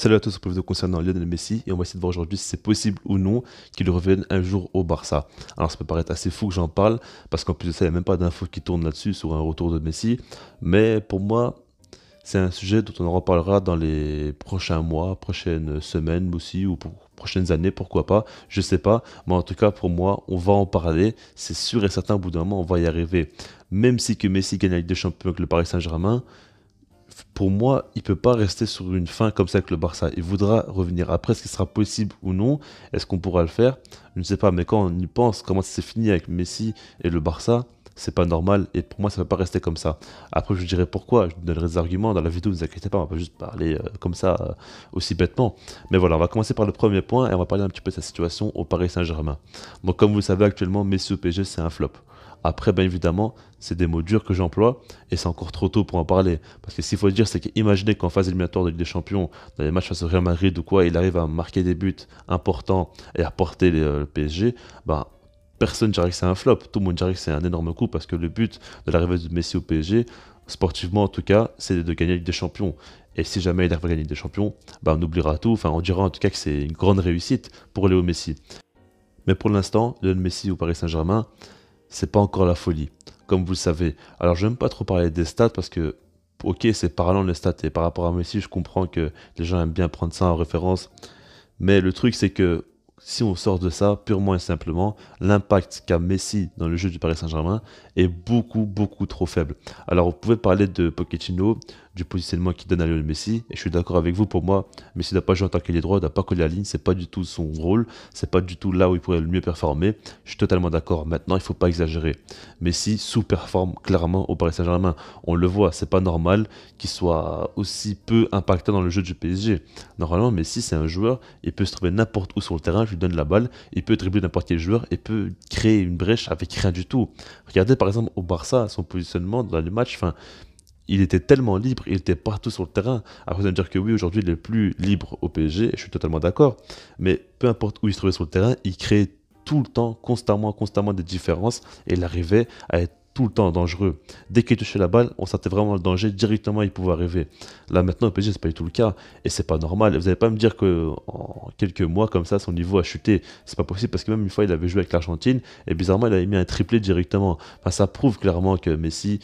Salut à tous pour la vidéo concernant Lionel Messi et on va essayer de voir aujourd'hui si c'est possible ou non qu'il revienne un jour au Barça. Alors ça peut paraître assez fou que j'en parle parce qu'en plus de ça il n'y a même pas d'infos qui tournent là-dessus sur un retour de Messi. Mais pour moi c'est un sujet dont on en reparlera dans les prochains mois, prochaines semaines aussi ou pour prochaines années, pourquoi pas, je sais pas. Mais en tout cas pour moi on va en parler, c'est sûr et certain au bout d'un moment on va y arriver. Même si que Messi gagne la Ligue des Champions avec le Paris Saint-Germain, pour moi, il ne peut pas rester sur une fin comme ça avec le Barça. Il voudra revenir. Après, est-ce qu'il sera possible ou non? Est-ce qu'on pourra le faire? Je ne sais pas, mais quand on y pense, comment ça s'est fini avec Messi et le Barça, c'est pas normal. Et pour moi, ça ne peut pas rester comme ça. Après, je vous dirai pourquoi. Je vous donnerai des arguments dans la vidéo, ne vous inquiétez pas, on va pas juste parler comme ça, aussi bêtement. Mais voilà, on va commencer par le premier point et on va parler un petit peu de sa situation au Paris Saint-Germain. Donc, comme vous le savez, actuellement, Messi au PSG, c'est un flop. Après, bien évidemment, c'est des mots durs que j'emploie et c'est encore trop tôt pour en parler. Parce que s'il faut dire, c'est qu'imaginez qu'en phase éliminatoire de Ligue des Champions, dans les matchs face au Real Madrid ou quoi, il arrive à marquer des buts importants et à porter le PSG, ben, personne ne dirait que c'est un flop. Tout le monde dirait que c'est un énorme coup parce que le but de l'arrivée de Messi au PSG, sportivement en tout cas, c'est de gagner la Ligue des Champions. Et si jamais il arrive à gagner la Ligue des Champions, ben, on oubliera tout. Enfin, on dira en tout cas que c'est une grande réussite pour Léo Messi. Mais pour l'instant, Lionel Messi au Paris Saint-Germain, c'est pas encore la folie, comme vous le savez. Alors, je n'aime pas trop parler des stats parce que, ok, c'est parlant les stats et par rapport à Messi, je comprends que les gens aiment bien prendre ça en référence. Mais le truc, c'est que si on sort de ça, purement et simplement, l'impact qu'a Messi dans le jeu du Paris Saint-Germain est beaucoup, beaucoup trop faible. Alors, vous pouvez parler de Pochettino, du positionnement qu'il donne à Lionel Messi, et je suis d'accord avec vous, pour moi, Messi n'a pas joué en tant qu'ailier droit, il n'a pas collé la ligne, c'est pas du tout son rôle, c'est pas du tout là où il pourrait le mieux performer. Je suis totalement d'accord. Maintenant, il faut pas exagérer. Messi sous-performe clairement au Paris Saint-Germain. On le voit, c'est pas normal qu'il soit aussi peu impactant dans le jeu du PSG. Normalement, Messi, c'est un joueur, il peut se trouver n'importe où sur le terrain, je lui donne la balle, il peut dribbler n'importe quel joueur, et peut créer une brèche avec rien du tout. Regardez par exemple au Barça, son positionnement dans les matchs, enfin, il était tellement libre, il était partout sur le terrain. Après, ça veut dire que oui, aujourd'hui, il est plus libre au PSG, et je suis totalement d'accord. Mais peu importe où il se trouvait sur le terrain, il créait tout le temps, constamment, constamment des différences, et il arrivait à être tout le temps dangereux. Dès qu'il touchait la balle, on sentait vraiment le danger, directement il pouvait arriver. Là maintenant au PSG, c'est pas du tout le cas, et c'est pas normal. Vous n'allez pas me dire que en quelques mois comme ça, son niveau a chuté. C'est pas possible parce que même une fois, il avait joué avec l'Argentine, et bizarrement, il avait mis un triplé directement. Enfin, ça prouve clairement que Messi,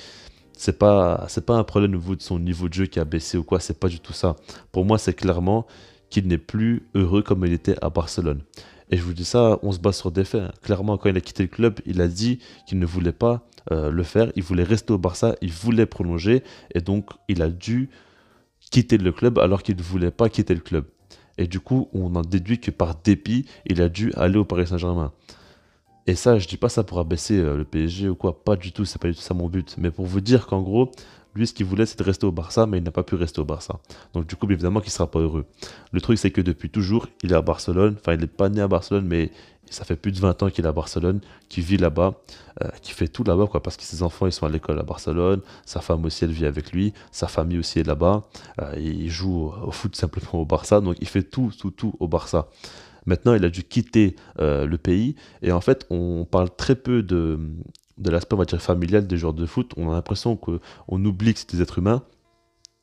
c'est pas un problème au niveau de son niveau de jeu qui a baissé ou quoi, c'est pas du tout ça. Pour moi, c'est clairement qu'il n'est plus heureux comme il était à Barcelone. Et je vous dis ça, on se base sur des faits, hein. Clairement, quand il a quitté le club, il a dit qu'il ne voulait pas le faire, il voulait rester au Barça, il voulait prolonger, et donc il a dû quitter le club alors qu'il ne voulait pas quitter le club. Et du coup, on en déduit que par dépit, il a dû aller au Paris Saint-Germain. Et ça, je dis pas ça pour abaisser le PSG ou quoi, pas du tout, c'est pas du tout ça mon but. Mais pour vous dire qu'en gros, lui, ce qu'il voulait, c'est de rester au Barça, mais il n'a pas pu rester au Barça. Donc du coup, bien évidemment qu'il sera pas heureux. Le truc, c'est que depuis toujours, il est à Barcelone. Enfin, il n'est pas né à Barcelone, mais ça fait plus de 20 ans qu'il est à Barcelone, qu'il vit là-bas, qu'il fait tout là-bas, quoi. Parce que ses enfants, ils sont à l'école à Barcelone. Sa femme aussi, elle vit avec lui. Sa famille aussi est là-bas. Il joue au foot simplement au Barça. Donc il fait tout, tout, tout au Barça. Maintenant, il a dû quitter le pays. Et en fait, on parle très peu de l'aspect, on va dire, familial des joueurs de foot. On a l'impression qu'on oublie que c'est des êtres humains.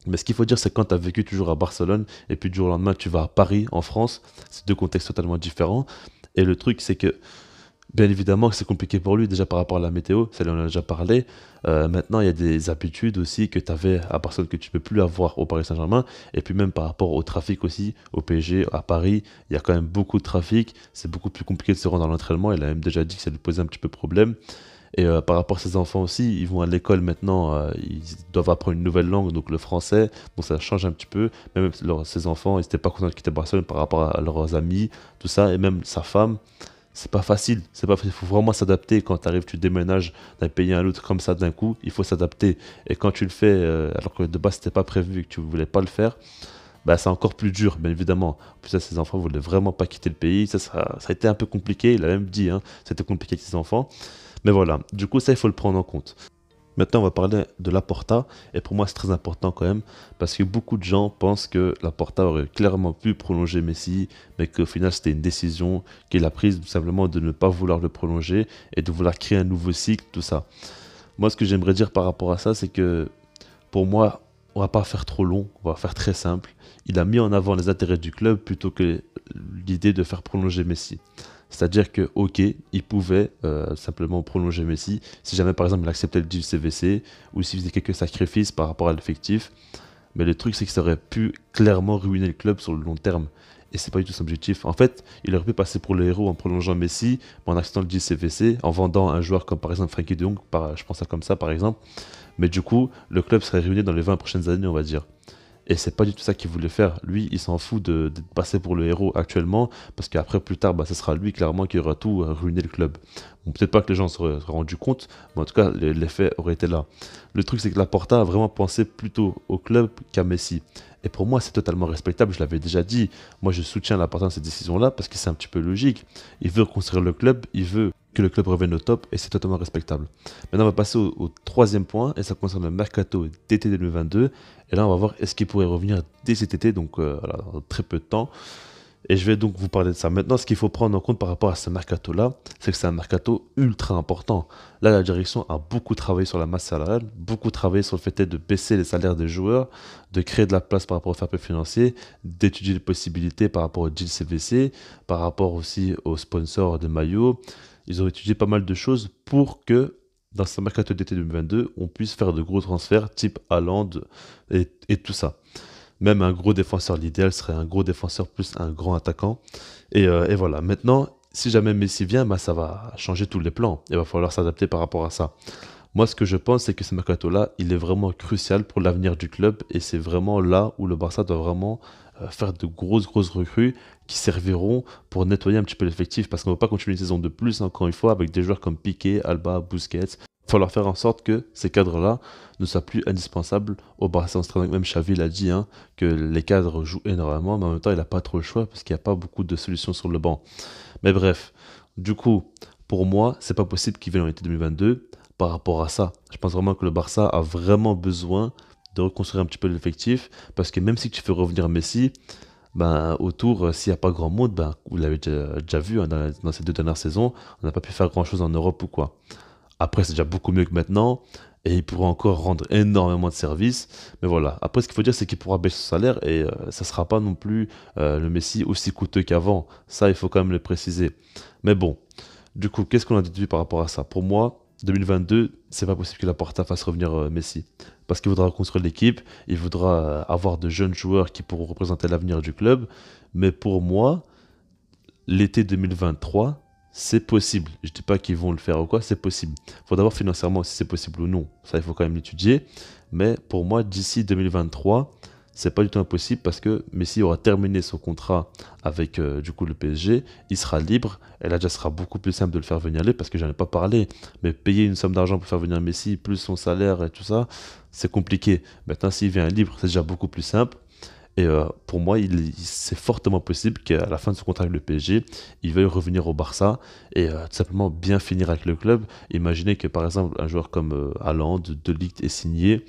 Mais ce qu'il faut dire, c'est que quand tu as vécu toujours à Barcelone et puis du jour au lendemain, tu vas à Paris, en France, c'est deux contextes totalement différents. Et le truc, c'est que bien évidemment que c'est compliqué pour lui, déjà par rapport à la météo, ça, on en a déjà parlé. Maintenant, il y a des habitudes aussi que tu avais à Barcelone que tu peux plus avoir au Paris Saint-Germain. Et puis même par rapport au trafic aussi, au PSG, à Paris, il y a quand même beaucoup de trafic. C'est beaucoup plus compliqué de se rendre à l'entraînement. Il a même déjà dit que ça lui posait un petit peu problème. Et par rapport à ses enfants aussi, ils vont à l'école maintenant, ils doivent apprendre une nouvelle langue, donc le français, donc ça change un petit peu. Même ses enfants, ils n'étaient pas contents de quitter Barcelone par rapport à leurs amis, tout ça, et même sa femme. C'est pas facile, c'est pas facile. Il faut vraiment s'adapter quand tu arrives, tu déménages d'un pays à un autre comme ça d'un coup, il faut s'adapter. Et quand tu le fais, alors que de base c'était pas prévu et que tu voulais pas le faire, bah c'est encore plus dur, bien évidemment. En plus, là, ses enfants voulaient vraiment pas quitter le pays, ça a été un peu compliqué, il a même dit, hein, c'était compliqué avec ses enfants. Mais voilà, du coup ça il faut le prendre en compte. Maintenant, on va parler de Laporta, et pour moi, c'est très important quand même, parce que beaucoup de gens pensent que Laporta aurait clairement pu prolonger Messi, mais qu'au final, c'était une décision qu'il a prise tout simplement de ne pas vouloir le prolonger et de vouloir créer un nouveau cycle, tout ça. Moi, ce que j'aimerais dire par rapport à ça, c'est que pour moi, on va pas faire trop long, on va faire très simple. Il a mis en avant les intérêts du club plutôt que l'idée de faire prolonger Messi. C'est-à-dire que, ok, il pouvait simplement prolonger Messi si jamais par exemple il acceptait le deal CVC ou s'il faisait quelques sacrifices par rapport à l'effectif. Mais le truc, c'est que ça aurait pu clairement ruiner le club sur le long terme. Et c'est pas du tout son objectif. En fait, il aurait pu passer pour le héros en prolongeant Messi, mais en acceptant le deal CVC, en vendant un joueur comme par exemple Frankie de Jong, je pense à comme ça par exemple. Mais du coup, le club serait ruiné dans les 20 prochaines années, on va dire. Et c'est pas du tout ça qu'il voulait faire. Lui, il s'en fout de passer pour le héros actuellement, parce qu'après, plus tard, bah, ce sera lui clairement qui aura tout ruiné le club. Bon, peut-être pas que les gens se seraient rendus compte, mais en tout cas, l'effet aurait été là. Le truc, c'est que Laporta a vraiment pensé plutôt au club qu'à Messi. Et pour moi, c'est totalement respectable, je l'avais déjà dit. Moi, je soutiens Laporta dans cette décision-là, parce que c'est un petit peu logique. Il veut reconstruire le club, il veut que le club revienne au top, et c'est totalement respectable. Maintenant, on va passer au troisième point, et ça concerne le mercato d'été 2022. Et là, on va voir est-ce qu'il pourrait revenir dès cet été, donc voilà, dans très peu de temps. Et je vais donc vous parler de ça. Maintenant, ce qu'il faut prendre en compte par rapport à ce mercato-là, c'est que c'est un mercato ultra important. Là, la direction a beaucoup travaillé sur la masse salariale, beaucoup travaillé sur le fait de baisser les salaires des joueurs, de créer de la place par rapport au fair play financier, d'étudier les possibilités par rapport au deal CVC, par rapport aussi aux sponsors de maillots. Ils ont étudié pas mal de choses pour que dans ce mercato d'été 2022, on puisse faire de gros transferts type Haaland et tout ça. Même un gros défenseur, l'idéal serait un gros défenseur plus un grand attaquant. Et voilà. Maintenant, si jamais Messi vient, bah, ça va changer tous les plans. Il va falloir s'adapter par rapport à ça. Moi, ce que je pense, c'est que ce mercato-là, il est vraiment crucial pour l'avenir du club. Et c'est vraiment là où le Barça doit vraiment faire de grosses recrues qui serviront pour nettoyer un petit peu l'effectif. Parce qu'on ne va pas continuer une saison de plus, encore une fois, avec des joueurs comme Piqué, Alba, Busquets. Il va falloir faire en sorte que ces cadres-là ne soient plus indispensables au Barça. Même Xavi l'a dit, hein, que les cadres jouent énormément, mais en même temps, il n'a pas trop le choix parce qu'il n'y a pas beaucoup de solutions sur le banc. Mais bref, du coup, pour moi, c'est pas possible qu'il vienne en été 2022 par rapport à ça. Je pense vraiment que le Barça a vraiment besoin de reconstruire un petit peu l'effectif parce que même si tu fais revenir Messi, ben, autour, s'il n'y a pas grand monde, ben, vous l'avez déjà vu hein, dans ces 2 dernières saisons, on n'a pas pu faire grand chose en Europe ou quoi. Après, c'est déjà beaucoup mieux que maintenant. Et il pourra encore rendre énormément de services. Mais voilà. Après, ce qu'il faut dire, c'est qu'il pourra baisser son salaire. Et ça ne sera pas non plus le Messi aussi coûteux qu'avant. Ça, il faut quand même le préciser. Mais bon. Du coup, qu'est-ce qu'on a déduit par rapport à ça? Pour moi, 2022, c'est pas possible que Laporta fasse revenir Messi. Parce qu'il voudra reconstruire l'équipe. Il voudra avoir de jeunes joueurs qui pourront représenter l'avenir du club. Mais pour moi, l'été 2023, c'est possible. Je ne dis pas qu'ils vont le faire ou quoi, c'est possible. Il faut d'abord financièrement si c'est possible ou non. Ça, il faut quand même l'étudier. Mais pour moi, d'ici 2023, c'est pas du tout impossible parce que Messi aura terminé son contrat avec du coup le PSG, il sera libre et là déjà ce sera beaucoup plus simple de le faire venir aller parce que j'en ai pas parlé, mais payer une somme d'argent pour faire venir Messi plus son salaire et tout ça, c'est compliqué. Maintenant s'il vient libre, c'est déjà beaucoup plus simple. Et pour moi, c'est fortement possible qu'à la fin de son contrat avec le PSG, il veuille revenir au Barça et tout simplement bien finir avec le club. Imaginez que par exemple un joueur comme Haaland, De Ligt est signé.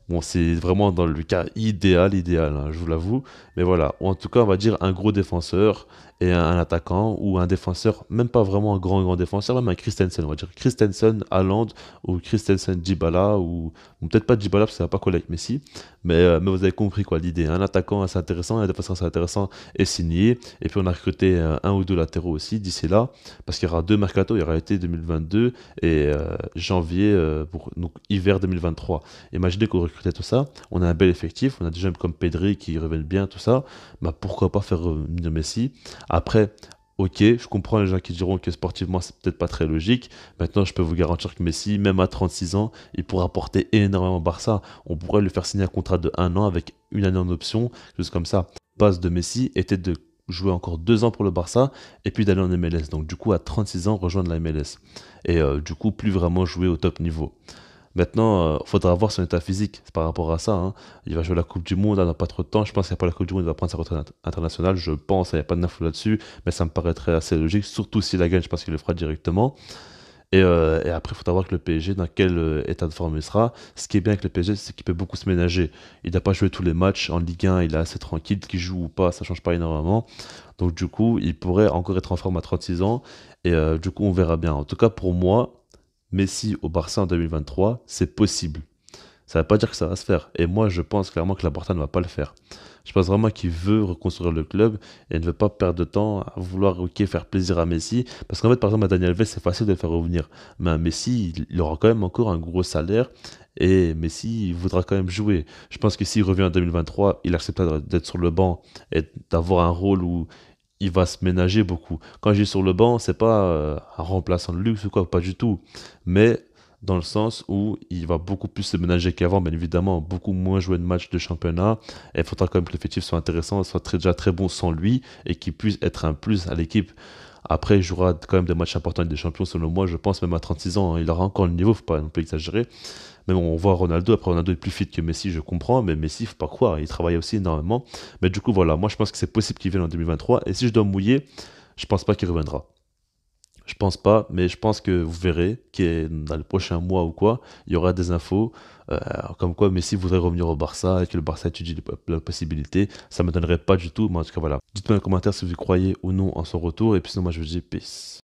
Bon, c'est vraiment dans le cas idéal, hein, je vous l'avoue. Mais voilà, ou en tout cas, on va dire un gros défenseur et un attaquant, ou un défenseur, même pas vraiment un grand défenseur, même un Christensen, on va dire Christensen, Haaland, ou Christensen, Dybala, ou peut-être pas Dybala parce que ça va pas coller avec Messi, mais vous avez compris quoi l'idée. Un attaquant assez intéressant, un défenseur assez intéressant est signé, et puis on a recruté un ou deux latéraux aussi d'ici là, parce qu'il y aura deux mercato, il y aura été 2022 et janvier pour donc hiver 2023. Imaginez qu'on recrutait tout ça, on a un bel effectif, on a des jeunes comme Pedri qui reviennent bien, tout ça, bah pourquoi pas faire revenir Messi. Après, ok, je comprends les gens qui diront que sportivement c'est peut-être pas très logique. Maintenant, je peux vous garantir que Messi, même à 36 ans, il pourra apporter énormément au Barça. On pourrait lui faire signer un contrat de 1 an avec une année en option, juste comme ça. La base de Messi était de jouer encore 2 ans pour le Barça et puis d'aller en MLS. Donc du coup, à 36 ans, rejoindre la MLS. Et du coup, plus vraiment jouer au top niveau. Maintenant, il faudra voir son état physique par rapport à ça, hein. Il va jouer la Coupe du Monde, il n'a pas trop de temps. Je pense qu'il n'y a pas la Coupe du Monde, il va prendre sa retraite internationale. Je pense, il n'y a pas d'infos là-dessus, mais ça me paraîtrait assez logique. Surtout s'il la gagne, je pense qu'il le fera directement. Et après, il faudra voir que le PSG, dans quel état de forme il sera. Ce qui est bien avec le PSG, c'est qu'il peut beaucoup se ménager. Il n'a pas joué tous les matchs en Ligue 1, il est assez tranquille, qu'il joue ou pas, ça ne change pas énormément. Donc du coup, il pourrait encore être en forme à 36 ans. Et du coup, on verra bien. En tout cas, pour moi, Messi au Barça en 2023, c'est possible. Ça ne veut pas dire que ça va se faire. Et moi, je pense clairement que la Barça ne va pas le faire. Je pense vraiment qu'il veut reconstruire le club et ne veut pas perdre de temps à vouloir ok, faire plaisir à Messi. Parce qu'en fait, par exemple, à Daniel Alves, c'est facile de le faire revenir. Mais à Messi, il aura quand même encore un gros salaire. Et Messi, il voudra quand même jouer. Je pense que s'il revient en 2023, il acceptera d'être sur le banc et d'avoir un rôle où il va se ménager beaucoup. Quand j'ai sur le banc, c'est pas un remplaçant de luxe ou quoi, pas du tout. Mais dans le sens où il va beaucoup plus se ménager qu'avant, bien évidemment, beaucoup moins jouer de matchs de championnat. Et il faudra quand même que l'effectif soit intéressant, soit déjà très bon sans lui et qu'il puisse être un plus à l'équipe. Après, il jouera quand même des matchs importants des champions, selon moi, je pense, même à 36 ans, hein. Il aura encore le niveau, faut pas non plus exagérer. Mais bon, on voit Ronaldo, après Ronaldo est plus fit que Messi, je comprends, mais Messi, faut pas croire, il travaille aussi énormément. Mais du coup, voilà, moi je pense que c'est possible qu'il vienne en 2023. Et si je dois mouiller, je pense pas qu'il reviendra. Je pense pas, mais je pense que vous verrez que dans les prochains mois ou quoi, il y aura des infos euh, comme quoi Messi voudrait revenir au Barça et que le Barça étudie la possibilité. Ça me donnerait pas du tout, mais en tout cas voilà. Dites-moi dans les commentaires si vous croyez ou non en son retour, et puis sinon moi je vous dis peace.